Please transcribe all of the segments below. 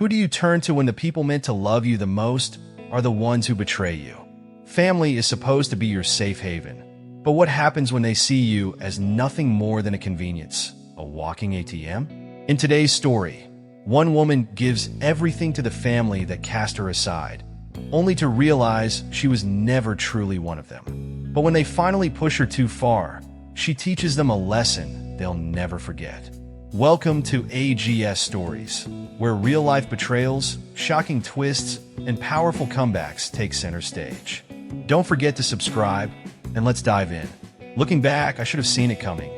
Who do you turn to when the people meant to love you the most are the ones who betray you? Family is supposed to be your safe haven. But what happens when they see you as nothing more than a convenience, a walking ATM? In today's story, one woman gives everything to the family that cast her aside, only to realize she was never truly one of them. But when they finally push her too far, she teaches them a lesson they'll never forget. Welcome to AGS Stories, where real-life betrayals, shocking twists, and powerful comebacks take center stage. Don't forget to subscribe, and let's dive in. Looking back, I should have seen it coming.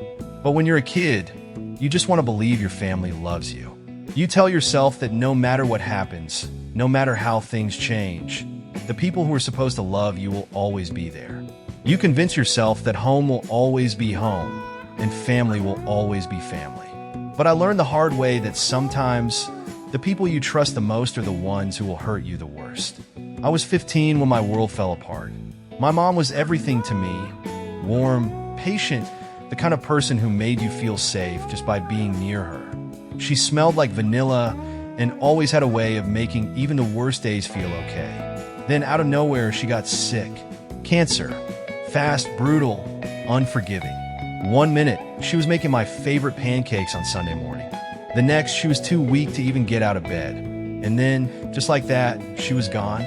But when you're a kid, you just want to believe your family loves you. You tell yourself that no matter what happens, no matter how things change, the people who are supposed to love you will always be there. You convince yourself that home will always be home, and family will always be family. But I learned the hard way that sometimes the people you trust the most are the ones who will hurt you the worst. I was 15 when my world fell apart. My mom was everything to me, warm, patient, the kind of person who made you feel safe just by being near her. She smelled like vanilla and always had a way of making even the worst days feel okay. Then out of nowhere, she got sick. Cancer. Fast, brutal, unforgiving. One minute, she was making my favorite pancakes on Sunday morning. The next, she was too weak to even get out of bed. And then, just like that, she was gone.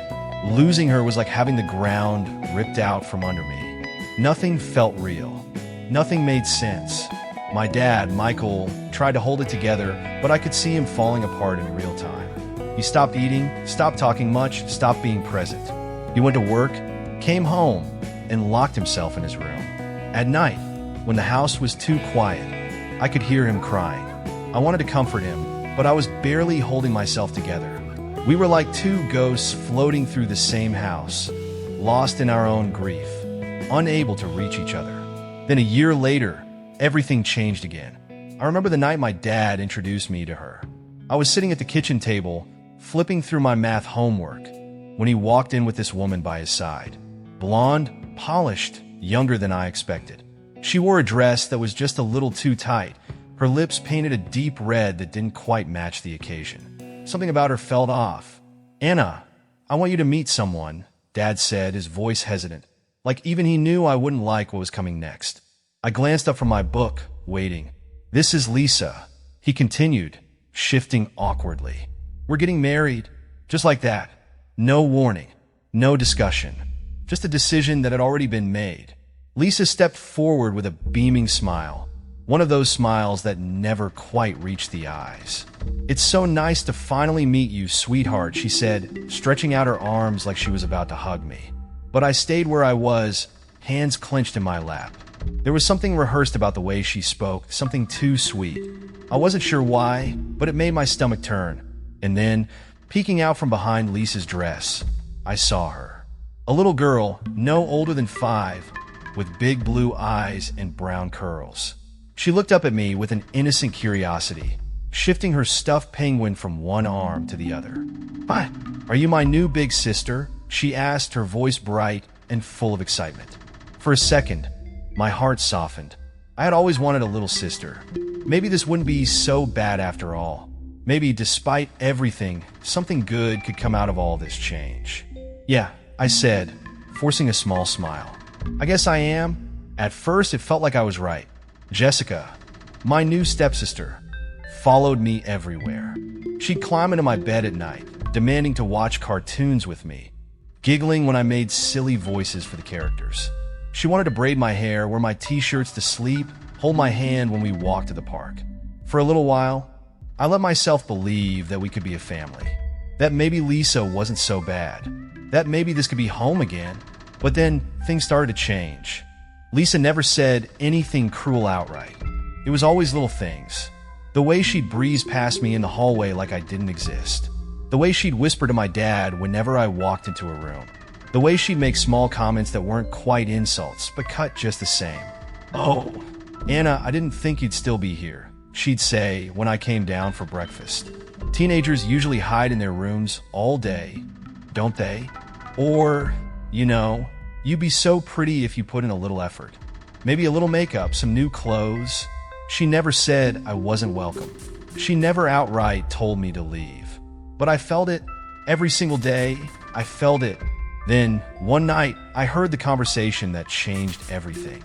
Losing her was like having the ground ripped out from under me. Nothing felt real. Nothing made sense. My dad, Michael, tried to hold it together, but I could see him falling apart in real time. He stopped eating, stopped talking much, stopped being present. He went to work, came home, and locked himself in his room. At night, when the house was too quiet, I could hear him crying. I wanted to comfort him, but I was barely holding myself together. We were like two ghosts floating through the same house, lost in our own grief, unable to reach each other. Then a year later, everything changed again. I remember the night my dad introduced me to her. I was sitting at the kitchen table, flipping through my math homework, when he walked in with this woman by his side. Blonde, polished, younger than I expected. She wore a dress that was just a little too tight. Her lips painted a deep red that didn't quite match the occasion. Something about her felt off. "Anna, I want you to meet someone," Dad said, his voice hesitant, like even he knew I wouldn't like what was coming next. I glanced up from my book, waiting. "This is Lisa," he continued, shifting awkwardly. "We're getting married." Just like that. No warning. No discussion. Just a decision that had already been made. Lisa stepped forward with a beaming smile. One of those smiles that never quite reached the eyes. "It's so nice to finally meet you, sweetheart," she said, stretching out her arms like she was about to hug me. But I stayed where I was, hands clenched in my lap. There was something rehearsed about the way she spoke, something too sweet. I wasn't sure why, but it made my stomach turn. And then, peeking out from behind Lisa's dress, I saw her. A little girl, no older than 5, with big blue eyes and brown curls. She looked up at me with an innocent curiosity, shifting her stuffed penguin from one arm to the other. "Hi, are you my new big sister?" she asked, her voice bright and full of excitement. For a second, my heart softened. I had always wanted a little sister. Maybe this wouldn't be so bad after all. Maybe despite everything, something good could come out of all this change. "Yeah," I said, forcing a small smile. "I guess I am." At first, it felt like I was right. Jessica, my new stepsister, followed me everywhere. She'd climb into my bed at night, demanding to watch cartoons with me, giggling when I made silly voices for the characters. She wanted to braid my hair, wear my t-shirts to sleep, hold my hand when we walked to the park. For a little while, I let myself believe that we could be a family, that maybe Lisa wasn't so bad, that maybe this could be home again. But then things started to change. Lisa never said anything cruel outright. It was always little things. The way she'd breeze past me in the hallway like I didn't exist. The way she'd whisper to my dad whenever I walked into a room. The way she'd make small comments that weren't quite insults, but cut just the same. "Oh, Anna, I didn't think you'd still be here," she'd say when I came down for breakfast. Teenagers usually hide in their rooms all day, don't they? Or, you'd be so pretty if you put in a little effort. Maybe a little makeup, some new clothes. She never said I wasn't welcome. She never outright told me to leave. But I felt it every single day. I felt it. Then, one night, I heard the conversation that changed everything.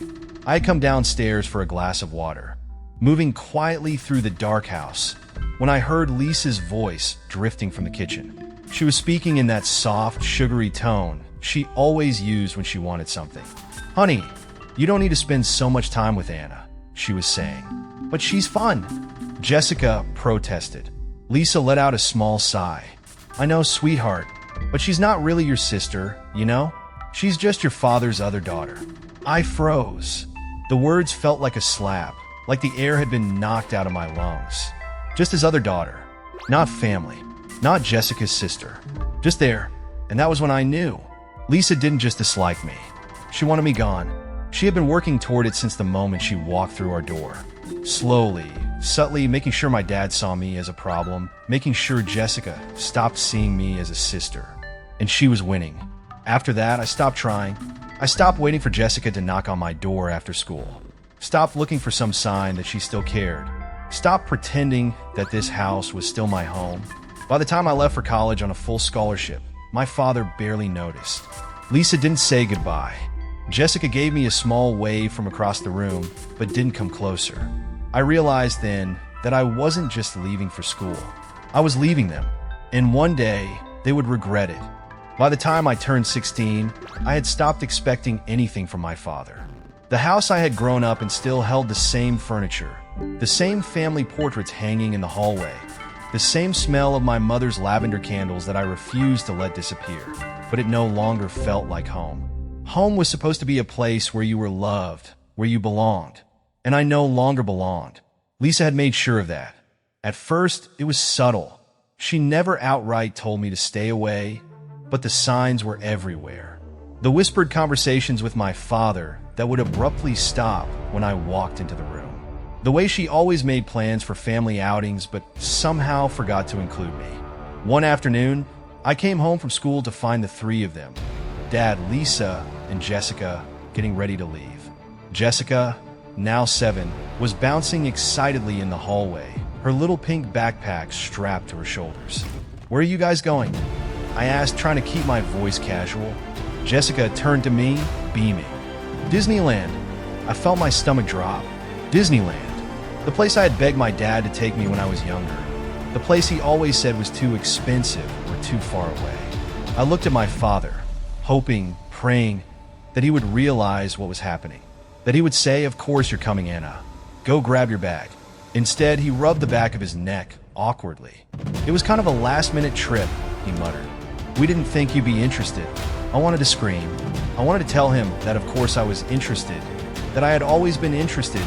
I had come downstairs for a glass of water, moving quietly through the dark house, when I heard Lisa's voice drifting from the kitchen. She was speaking in that soft, sugary tone she always used when she wanted something. "Honey, you don't need to spend so much time with Anna," she was saying. "But she's fun." Jessica protested. Lisa let out a small sigh. "I know, sweetheart, but she's not really your sister, you know? She's just your father's other daughter." I froze. The words felt like a slap, like the air had been knocked out of my lungs. Just his other daughter. Not family. Not Jessica's sister. Just there. And that was when I knew. Lisa didn't just dislike me. She wanted me gone. She had been working toward it since the moment she walked through our door. Slowly, subtly, making sure my dad saw me as a problem, making sure Jessica stopped seeing me as a sister. And she was winning. After that, I stopped trying. I stopped waiting for Jessica to knock on my door after school. Stopped looking for some sign that she still cared. Stopped pretending that this house was still my home. By the time I left for college on a full scholarship, my father barely noticed. Lisa didn't say goodbye. Jessica gave me a small wave from across the room, but didn't come closer. I realized then that I wasn't just leaving for school. I was leaving them, and one day they would regret it. By the time I turned 16, I had stopped expecting anything from my father. The house I had grown up in still held the same furniture, the same family portraits hanging in the hallway, the same smell of my mother's lavender candles that I refused to let disappear, but it no longer felt like home. Home was supposed to be a place where you were loved, where you belonged, and I no longer belonged. Lisa had made sure of that. At first, it was subtle. She never outright told me to stay away, but the signs were everywhere. The whispered conversations with my father that would abruptly stop when I walked into the room. The way she always made plans for family outings but somehow forgot to include me. One afternoon, I came home from school to find the three of them, Dad, Lisa, and Jessica, getting ready to leave. Jessica, now 7, was bouncing excitedly in the hallway, her little pink backpack strapped to her shoulders. "Where are you guys going?" I asked, trying to keep my voice casual. Jessica turned to me, beaming. "Disneyland." I felt my stomach drop. Disneyland. The place I had begged my dad to take me when I was younger. The place he always said was too expensive or too far away. I looked at my father, hoping, praying, that he would realize what was happening. That he would say, "Of course you're coming, Anna. Go grab your bag." Instead, he rubbed the back of his neck awkwardly. "It was kind of a last-minute trip," he muttered. "We didn't think you'd be interested." I wanted to scream. I wanted to tell him that of course I was interested, that I had always been interested,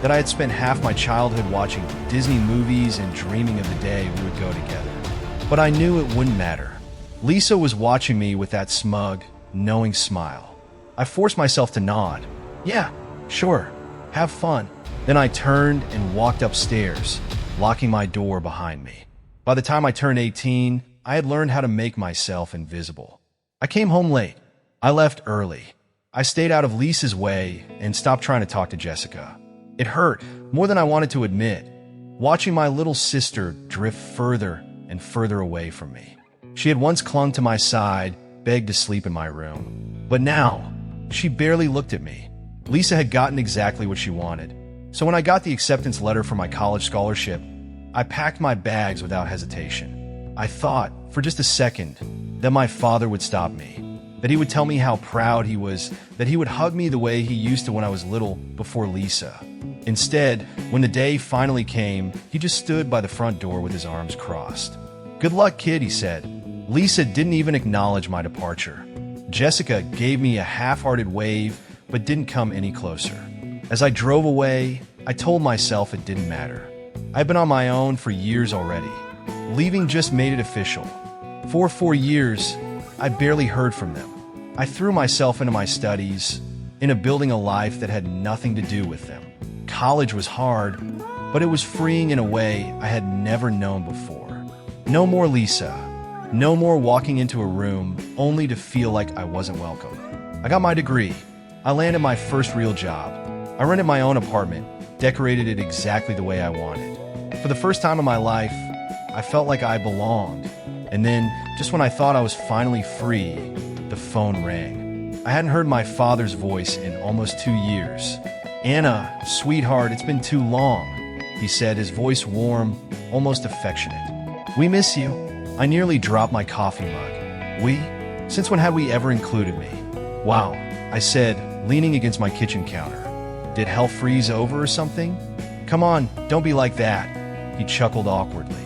that I had spent half my childhood watching Disney movies and dreaming of the day we would go together. But I knew it wouldn't matter. Lisa was watching me with that smug, knowing smile. I forced myself to nod. "Yeah, sure, have fun." Then I turned and walked upstairs, locking my door behind me. By the time I turned 18, I had learned how to make myself invisible. I came home late. I left early. I stayed out of Lisa's way and stopped trying to talk to Jessica. It hurt more than I wanted to admit, watching my little sister drift further and further away from me. She had once clung to my side, begged to sleep in my room. But now, she barely looked at me. Lisa had gotten exactly what she wanted. So when I got the acceptance letter for my college scholarship, I packed my bags without hesitation. I thought, for just a second, that my father would stop me, that he would tell me how proud he was, that he would hug me the way he used to when I was little before Lisa. Instead, when the day finally came, he just stood by the front door with his arms crossed. "Good luck, kid," he said. Lisa didn't even acknowledge my departure. Jessica gave me a half-hearted wave, but didn't come any closer. As I drove away, I told myself it didn't matter. I'd been on my own for years already. Leaving just made it official. For 4 years, I barely heard from them. I threw myself into my studies, into building a life that had nothing to do with them. College was hard, but it was freeing in a way I had never known before. No more Lisa. No more walking into a room only to feel like I wasn't welcome. I got my degree. I landed my first real job. I rented my own apartment, decorated it exactly the way I wanted. For the first time in my life, I felt like I belonged. And then, just when I thought I was finally free, the phone rang. I hadn't heard my father's voice in almost 2 years. "Anna, sweetheart, it's been too long," he said, his voice warm, almost affectionate. "We miss you." I nearly dropped my coffee mug. "We? Since when had we ever included me?" "Wow," I said, leaning against my kitchen counter. "Did hell freeze over or something?" "Come on, don't be like that." He chuckled awkwardly.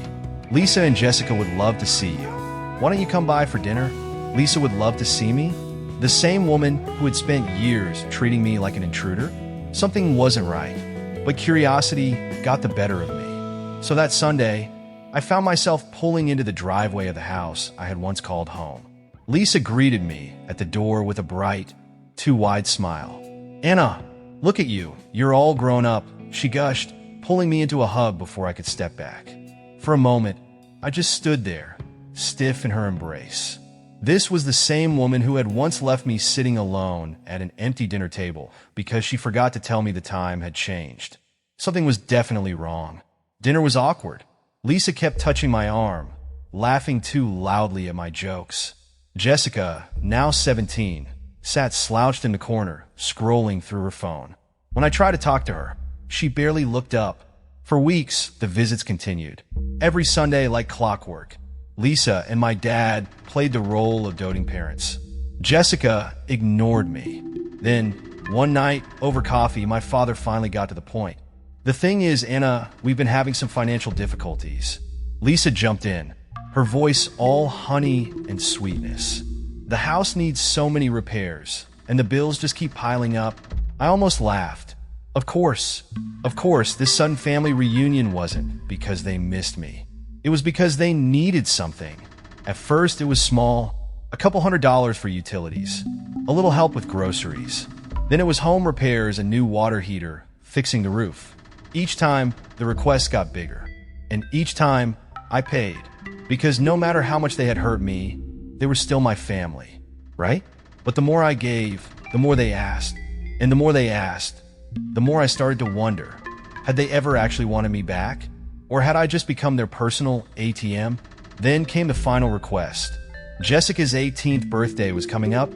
"Lisa and Jessica would love to see you. Why don't you come by for dinner?" Lisa would love to see me? The same woman who had spent years treating me like an intruder? Something wasn't right, but curiosity got the better of me. So that Sunday, I found myself pulling into the driveway of the house I had once called home. Lisa greeted me at the door with a bright, too wide smile. "Anna, look at you. You're all grown up," she gushed, pulling me into a hug before I could step back. For a moment, I just stood there, stiff in her embrace. This was the same woman who had once left me sitting alone at an empty dinner table because she forgot to tell me the time had changed. Something was definitely wrong. Dinner was awkward. Lisa kept touching my arm, laughing too loudly at my jokes. Jessica, now 17, sat slouched in the corner, scrolling through her phone. When I tried to talk to her, she barely looked up. For weeks, the visits continued. Every Sunday, like clockwork, Lisa and my dad played the role of doting parents. Jessica ignored me. Then, one night, over coffee, my father finally got to the point. "The thing is, Anna, we've been having some financial difficulties." Lisa jumped in, her voice all honey and sweetness. "The house needs so many repairs, and the bills just keep piling up." I almost laughed. Of course, this sudden family reunion wasn't because they missed me. It was because they needed something. At first, it was small, a couple $100s for utilities, a little help with groceries. Then it was home repairs, a new water heater, fixing the roof. Each time, the requests got bigger. And each time, I paid. Because no matter how much they had hurt me, they were still my family, right? But the more I gave, the more they asked. And the more they asked, the more I started to wonder, had they ever actually wanted me back? Or had I just become their personal ATM? Then came the final request. Jessica's 18th birthday was coming up,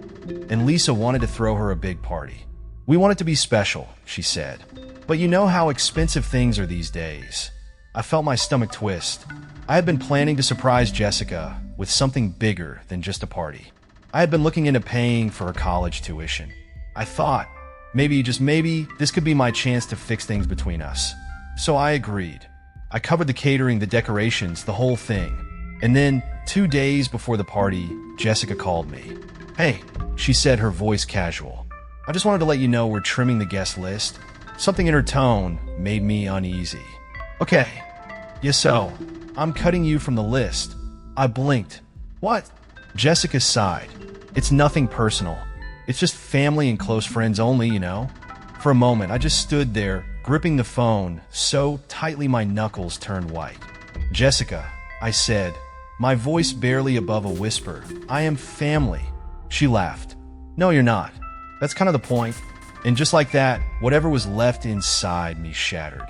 and Lisa wanted to throw her a big party. "We want it to be special," she said. "But you know how expensive things are these days." I felt my stomach twist. I had been planning to surprise Jessica with something bigger than just a party. I had been looking into paying for her college tuition. I thought, maybe, just maybe, this could be my chance to fix things between us. So I agreed. I covered the catering, the decorations, the whole thing. And then, 2 days before the party, Jessica called me. "Hey," she said, her voice casual. "I just wanted to let you know we're trimming the guest list." Something in her tone made me uneasy. "Okay. Yes, so, I'm cutting you from the list." I blinked. "What?" Jessica sighed. "It's nothing personal. It's just family and close friends only, you know." For a moment, I just stood there, gripping the phone so tightly my knuckles turned white. "Jessica," I said, my voice barely above a whisper, "I am family." She laughed. "No, you're not. That's kind of the point." And just like that, whatever was left inside me shattered.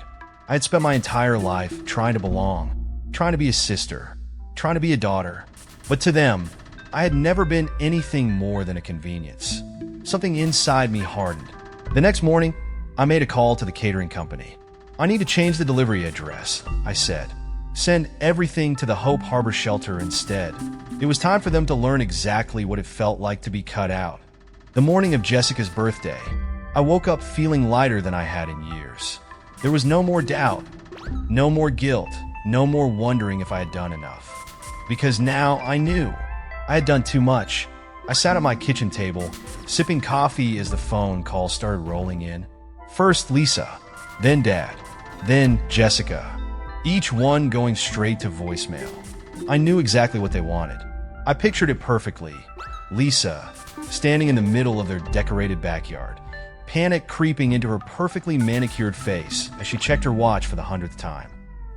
I had spent my entire life trying to belong, trying to be a sister, trying to be a daughter. But to them, I had never been anything more than a convenience. Something inside me hardened. The next morning, I made a call to the catering company. "I need to change the delivery address," I said. "Send everything to the Hope Harbor shelter instead." It was time for them to learn exactly what it felt like to be cut out. The morning of Jessica's birthday, I woke up feeling lighter than I had in years. There was no more doubt, no more guilt, no more wondering if I had done enough. Because now I knew I had done too much. I sat at my kitchen table, sipping coffee as the phone calls started rolling in. First Lisa, then Dad, then Jessica, each one going straight to voicemail. I knew exactly what they wanted. I pictured it perfectly. Lisa, standing in the middle of their decorated backyard, panic creeping into her perfectly manicured face as she checked her watch for the 100th time.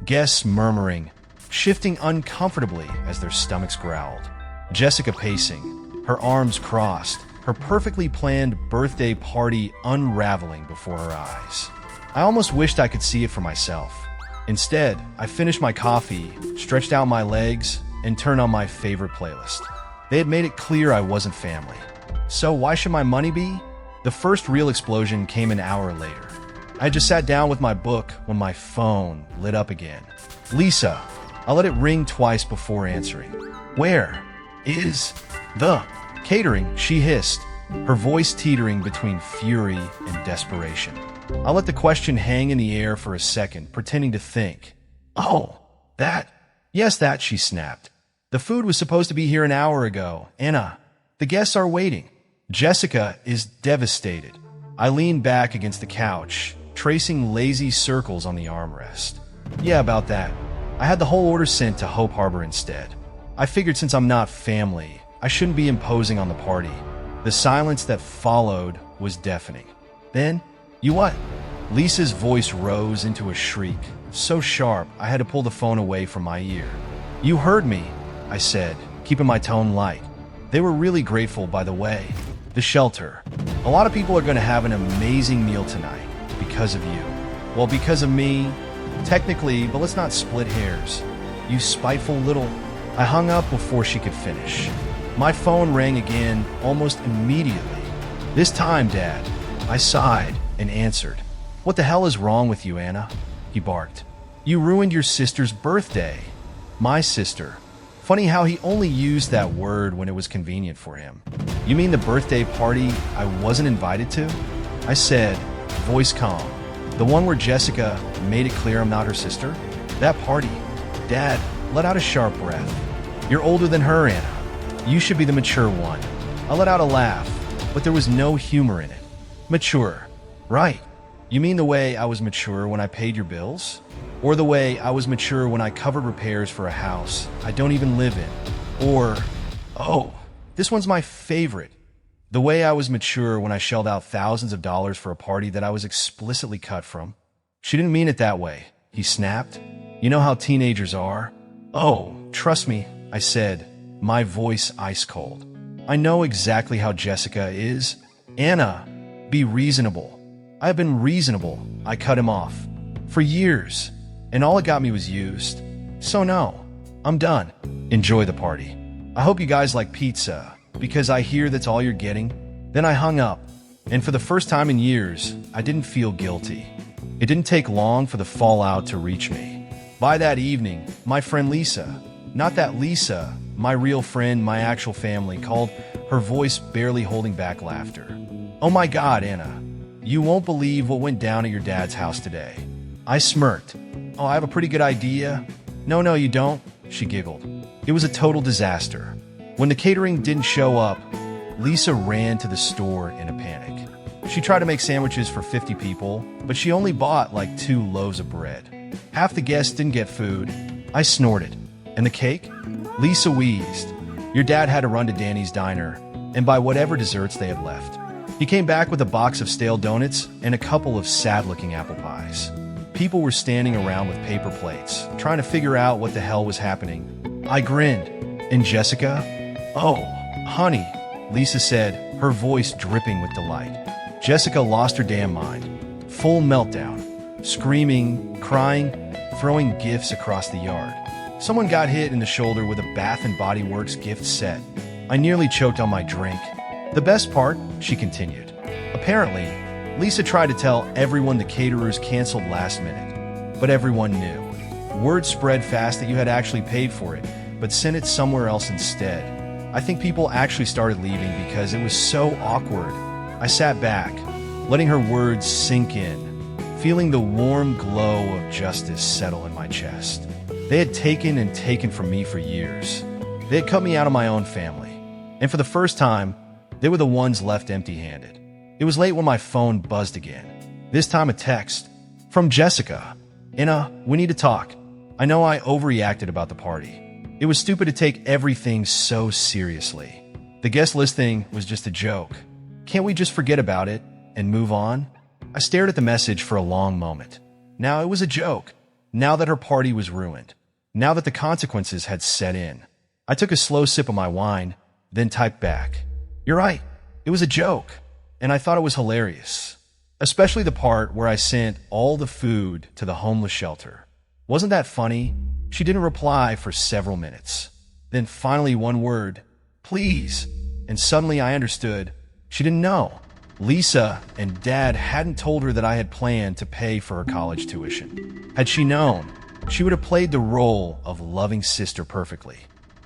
Guests murmuring, shifting uncomfortably as their stomachs growled. Jessica pacing, her arms crossed, her perfectly planned birthday party unraveling before her eyes. I almost wished I could see it for myself. Instead, I finished my coffee, stretched out my legs, and turned on my favorite playlist. They had made it clear I wasn't family. So why should my money be? The first real explosion came an hour later. I had just sat down with my book when my phone lit up again. Lisa. I let it ring twice before answering. Where is the catering? She hissed, her voice teetering between fury and desperation. I let the question hang in the air for a second, pretending to think. Oh, that. Yes, that, she snapped. The food was supposed to be here an hour ago. Anna, the guests are waiting. Jessica is devastated. I leaned back against the couch, tracing lazy circles on the armrest. Yeah, about that. I had the whole order sent to Hope Harbor instead. I figured since I'm not family, I shouldn't be imposing on the party. The silence that followed was deafening. Then, you what? Lisa's voice rose into a shriek, so sharp I had to pull the phone away from my ear. You heard me, I said, keeping my tone light. They were really grateful, by the way. The shelter. A lot of people are going to have an amazing meal tonight because of you. Well, because of me, technically, but let's not split hairs. You spiteful little... I hung up before she could finish. My phone rang again almost immediately. This time, Dad. I sighed and answered. What the hell is wrong with you, Anna? He barked. You ruined your sister's birthday. My sister. Funny how he only used that word when it was convenient for him. You mean the birthday party I wasn't invited to? I said, voice calm. The one where Jessica made it clear I'm not her sister? That party. Dad let out a sharp breath. You're older than her, Anna. You should be the mature one. I let out a laugh, but there was no humor in it. Mature. Right. You mean the way I was mature when I paid your bills? Or the way I was mature when I covered repairs for a house I don't even live in? Or, oh, this one's my favorite. The way I was mature when I shelled out thousands of dollars for a party that I was explicitly cut from. She didn't mean it that way, he snapped. You know how teenagers are? Oh, trust me, I said, my voice ice cold. I know exactly how Jessica is. Anna, be reasonable. I have been reasonable, I cut him off. For years. And all it got me was used. So no, I'm done. Enjoy the party. I hope you guys like pizza, because I hear that's all you're getting. Then I hung up, and for the first time in years, I didn't feel guilty. It didn't take long for the fallout to reach me. By that evening, my friend Lisa, not that Lisa, my real friend, my actual family, called, her voice barely holding back laughter. Oh my God, Anna, you won't believe what went down at your dad's house today. I smirked. Oh, I have a pretty good idea. No, you don't, she giggled. It was a total disaster. When the catering didn't show up, Lisa ran to the store in a panic. She tried to make sandwiches for 50 people, but she only bought like 2 loaves of bread. Half the guests didn't get food. I snorted. And the cake? Lisa wheezed. Your dad had to run to Danny's diner and buy whatever desserts they had left. He came back with a box of stale donuts and a couple of sad-looking apple pies. People were standing around with paper plates, trying to figure out what the hell was happening. I grinned. And Jessica? Oh, honey, Lisa said, her voice dripping with delight. Jessica lost her damn mind. Full meltdown. Screaming, crying, throwing gifts across the yard. Someone got hit in the shoulder with a Bath & Body Works gift set. I nearly choked on my drink. The best part, she continued. Apparently, Lisa tried to tell everyone the caterers canceled last minute, but everyone knew. Word spread fast that you had actually paid for it, but sent it somewhere else instead. I think people actually started leaving because it was so awkward. I sat back, letting her words sink in, feeling the warm glow of justice settle in my chest. They had taken and taken from me for years. They had cut me out of my own family. And for the first time, they were the ones left empty-handed. It was late when my phone buzzed again. This time a text. From Jessica. Anna, we need to talk. I know I overreacted about the party. It was stupid to take everything so seriously. The guest list thing was just a joke. Can't we just forget about it and move on? I stared at the message for a long moment. Now it was a joke. Now that her party was ruined. Now that the consequences had set in. I took a slow sip of my wine, then typed back. You're right. It was a joke. And I thought it was hilarious. Especially the part where I sent all the food to the homeless shelter. Wasn't that funny? She didn't reply for several minutes. Then finally one word, please. And suddenly I understood. She didn't know. Lisa and Dad hadn't told her that I had planned to pay for her college tuition. Had she known, she would have played the role of loving sister perfectly.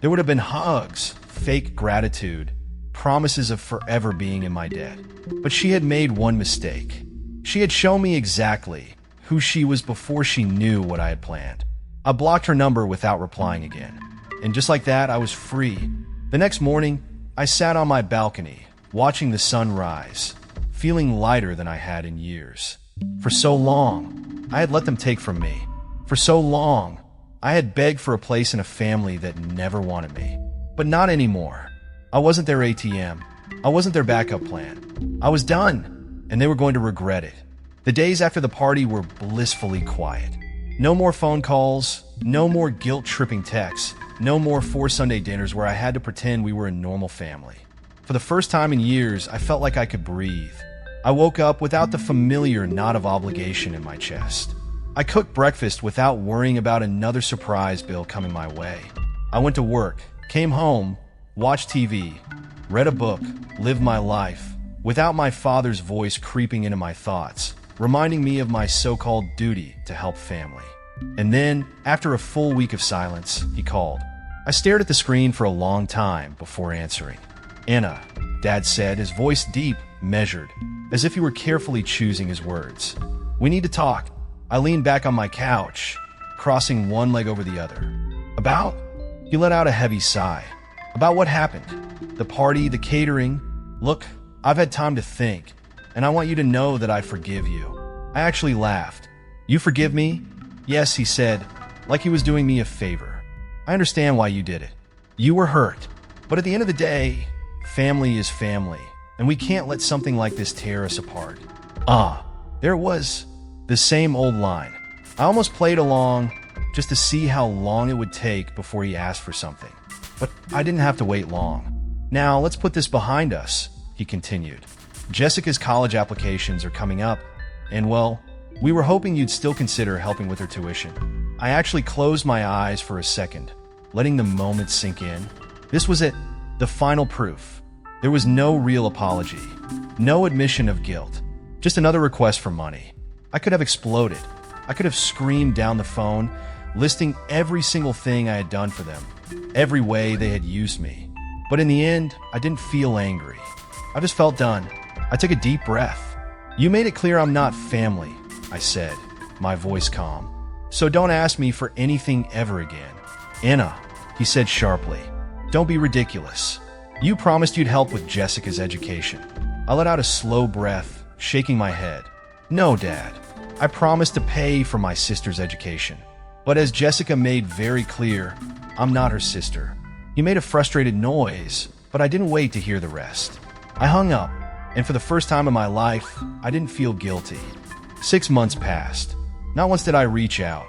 There would have been hugs, fake gratitude, promises of forever being in my debt. But she had made one mistake. She had shown me exactly who she was before she knew what I had planned. I blocked her number without replying again. And just like that, I was free. The next morning, I sat on my balcony, watching the sun rise, feeling lighter than I had in years. For so long, I had let them take from me. For so long, I had begged for a place in a family that never wanted me. But not anymore. I wasn't their ATM. I wasn't their backup plan. I was done, and they were going to regret it. The days after the party were blissfully quiet. No more phone calls, no more guilt-tripping texts, no more 4 Sunday dinners where I had to pretend we were a normal family. For the first time in years, I felt like I could breathe. I woke up without the familiar knot of obligation in my chest. I cooked breakfast without worrying about another surprise bill coming my way. I went to work, came home, watched TV, read a book, lived my life, without my father's voice creeping into my thoughts, reminding me of my so-called duty to help family. And then, after a full week of silence, he called. I stared at the screen for a long time before answering. "Anna," Dad said, his voice deep, measured, as if he were carefully choosing his words. "We need to talk." I leaned back on my couch, crossing one leg over the other. "About?" He let out a heavy sigh. "About what happened? The party, the catering. Look, I've had time to think, and I want you to know that I forgive you." I actually laughed. "You forgive me?" "Yes," he said, like he was doing me a favor. "I understand why you did it. You were hurt. But at the end of the day, family is family, and we can't let something like this tear us apart." There it was. The same old line. I almost played along just to see how long it would take before he asked for something. But I didn't have to wait long. "Now, let's put this behind us," he continued. "Jessica's college applications are coming up, and well, we were hoping you'd still consider helping with her tuition." I actually closed my eyes for a second, letting the moment sink in. This was it, the final proof. There was no real apology, no admission of guilt, just another request for money. I could have exploded. I could have screamed down the phone, listing every single thing I had done for them, every way they had used me. But in the end, I didn't feel angry. I just felt done. I took a deep breath. "You made it clear I'm not family," I said, my voice calm. "So don't ask me for anything ever again." "Anna," he said sharply, "don't be ridiculous. You promised you'd help with Jessica's education." I let out a slow breath, shaking my head. "No, Dad. I promised to pay for my sister's education. But as Jessica made very clear, I'm not her sister." He made a frustrated noise, but I didn't wait to hear the rest. I hung up, and for the first time in my life, I didn't feel guilty. 6 months passed. Not once did I reach out.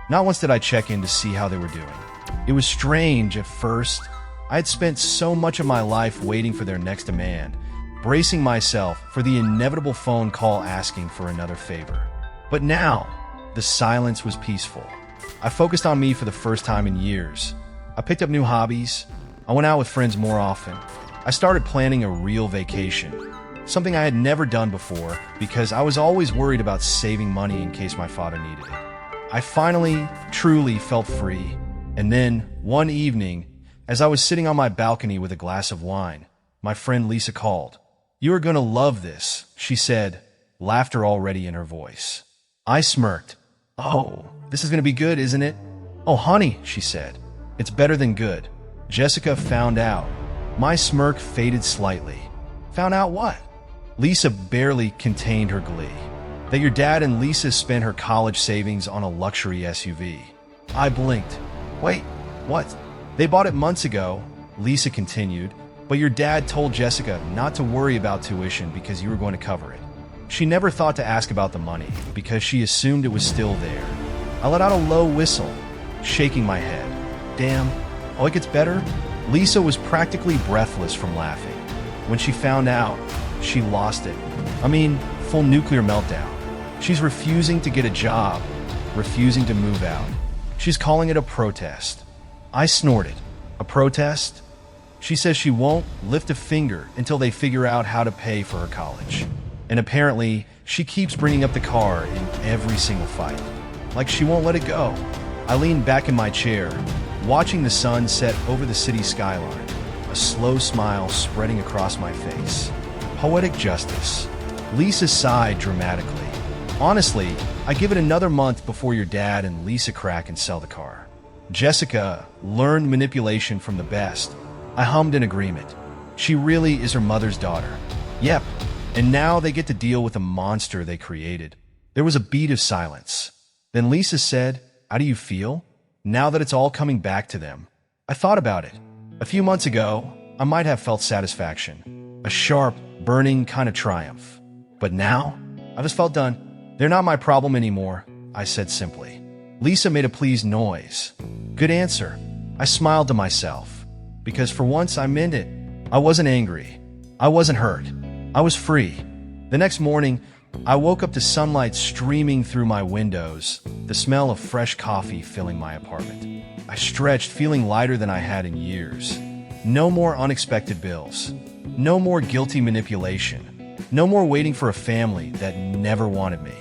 Not once did I check in to see how they were doing. It was strange at first. I had spent so much of my life waiting for their next demand, bracing myself for the inevitable phone call asking for another favor. But now, the silence was peaceful. I focused on me for the first time in years. I picked up new hobbies. I went out with friends more often. I started planning a real vacation, something I had never done before because I was always worried about saving money in case my father needed it. I finally, truly felt free. And then, one evening, as I was sitting on my balcony with a glass of wine, my friend Lisa called. "You are going to love this," she said, laughter already in her voice. I smirked. "Oh, this is going to be good, isn't it?" "Oh, honey," she said, "it's better than good. Jessica found out." My smirk faded slightly. "Found out what?" Lisa barely contained her glee. "That your dad and Lisa spent her college savings on a luxury SUV. I blinked. "Wait, what?" "They bought it months ago," Lisa continued, "but your dad told Jessica not to worry about tuition because you were going to cover it. She never thought to ask about the money because she assumed it was still there." I let out a low whistle, shaking my head. "Damn. Oh, it gets better?" Lisa was practically breathless from laughing. When she found out, she lost it. I mean, full nuclear meltdown. She's refusing to get a job, refusing to move out. She's calling it a protest. I snorted. A protest? She says she won't lift a finger until they figure out how to pay for her college. And apparently, she keeps bringing up the car in every single fight. Like she won't let it go. I lean back in my chair, watching the sun set over the city skyline, a slow smile spreading across my face. Poetic justice. Lisa sighed dramatically. Honestly, I give it another month before your dad and Lisa crack and sell the car. Jessica learned manipulation from the best. I hummed in agreement. She really is her mother's daughter. Yep, and now they get to deal with the monster they created. There was a beat of silence. Then Lisa said, "How do you feel? Now that it's all coming back to them." I thought about it. A few months ago, I might have felt satisfaction. A sharp, burning kind of triumph. But now, I just felt done. "They're not my problem anymore," I said simply. Lisa made a pleased noise. Good answer. I smiled to myself. Because for once I meant it. I wasn't angry. I wasn't hurt. I was free. The next morning, I woke up to sunlight streaming through my windows, the smell of fresh coffee filling my apartment. I stretched, feeling lighter than I had in years. No more unexpected bills. No more guilty manipulation. No more waiting for a family that never wanted me.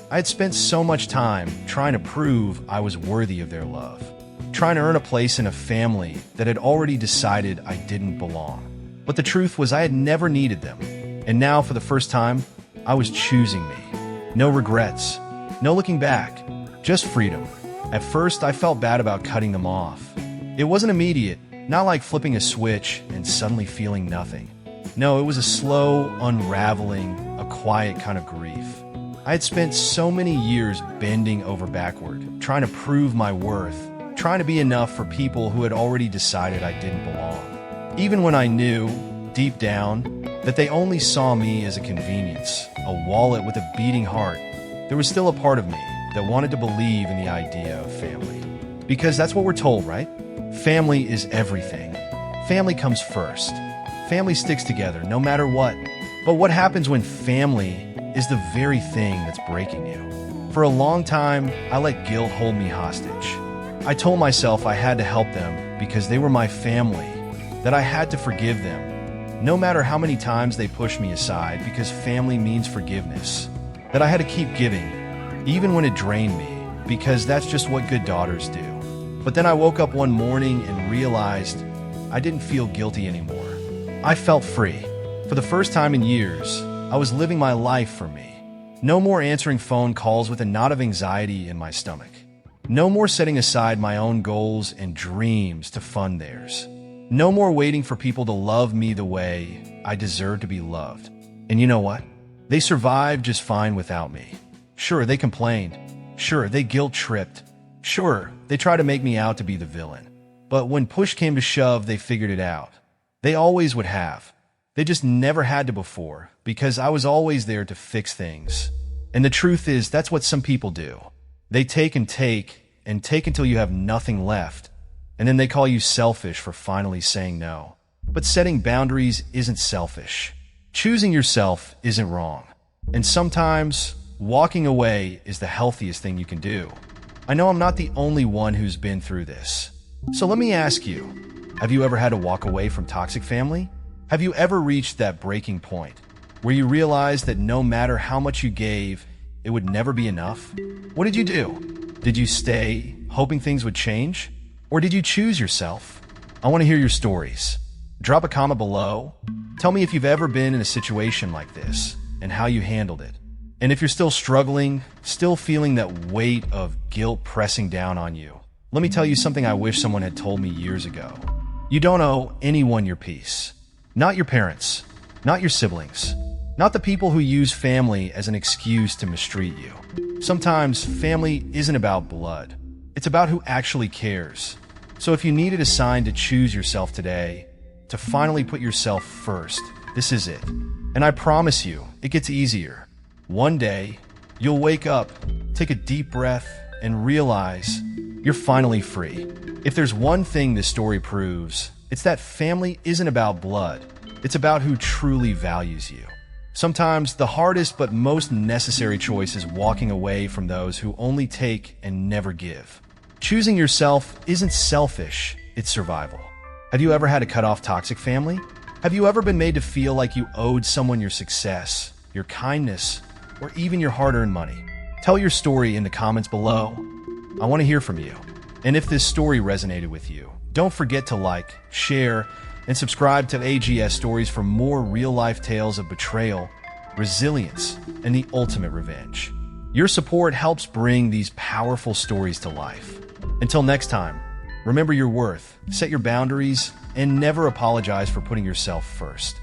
I had spent so much time trying to prove I was worthy of their love, trying to earn a place in a family that had already decided I didn't belong. But the truth was I had never needed them. And now, for the first time, I was choosing me. No regrets. No looking back. Just freedom. At first, I felt bad about cutting them off. It wasn't immediate, not like flipping a switch and suddenly feeling nothing. No, it was a slow unraveling, a quiet kind of grief. I had spent so many years bending over backward, trying to prove my worth, trying to be enough for people who had already decided I didn't belong. Even when I knew, deep down, that they only saw me as a convenience, a wallet with a beating heart, there was still a part of me that wanted to believe in the idea of family. Because that's what we're told, right? Family is everything. Family comes first. Family sticks together no matter what. But what happens when family is the very thing that's breaking you? For a long time, I let guilt hold me hostage. I told myself I had to help them because they were my family, that I had to forgive them, no matter how many times they pushed me aside, because family means forgiveness, that I had to keep giving, even when it drained me, because that's just what good daughters do. But then I woke up one morning and realized I didn't feel guilty anymore. I felt free. For the first time in years, I was living my life for me. No more answering phone calls with a knot of anxiety in my stomach. No more setting aside my own goals and dreams to fund theirs. No more waiting for people to love me the way I deserve to be loved. And you know what? They survived just fine without me. Sure, they complained. Sure, they guilt-tripped. Sure, they tried to make me out to be the villain. But when push came to shove, they figured it out. They always would have. They just never had to before, because I was always there to fix things. And the truth is, that's what some people do. They take and take until you have nothing left, and then they call you selfish for finally saying no. But setting boundaries isn't selfish. Choosing yourself isn't wrong. And sometimes, walking away is the healthiest thing you can do. I know I'm not the only one who's been through this. So let me ask you, have you ever had to walk away from toxic family? Have you ever reached that breaking point where you realized that no matter how much you gave, it would never be enough? What did you do? Did you stay, hoping things would change? Or did you choose yourself? I want to hear your stories. Drop a comment below. Tell me if you've ever been in a situation like this and how you handled it. And if you're still struggling, still feeling that weight of guilt pressing down on you, let me tell you something I wish someone had told me years ago. You don't owe anyone your peace. Not your parents, not your siblings, not the people who use family as an excuse to mistreat you. Sometimes family isn't about blood. It's about who actually cares. So if you needed a sign to choose yourself today, to finally put yourself first, this is it. And I promise you, it gets easier. One day, you'll wake up, take a deep breath, and realize you're finally free. If there's one thing this story proves, it's that family isn't about blood. It's about who truly values you. Sometimes the hardest but most necessary choice is walking away from those who only take and never give. Choosing yourself isn't selfish, it's survival. Have you ever had to cut off toxic family? Have you ever been made to feel like you owed someone your success, your kindness, or even your hard-earned money? Tell your story in the comments below. I want to hear from you. And if this story resonated with you, don't forget to like, share, and subscribe to AGS Stories for more real-life tales of betrayal, resilience, and the ultimate revenge. Your support helps bring these powerful stories to life. Until next time, remember your worth, set your boundaries, and never apologize for putting yourself first.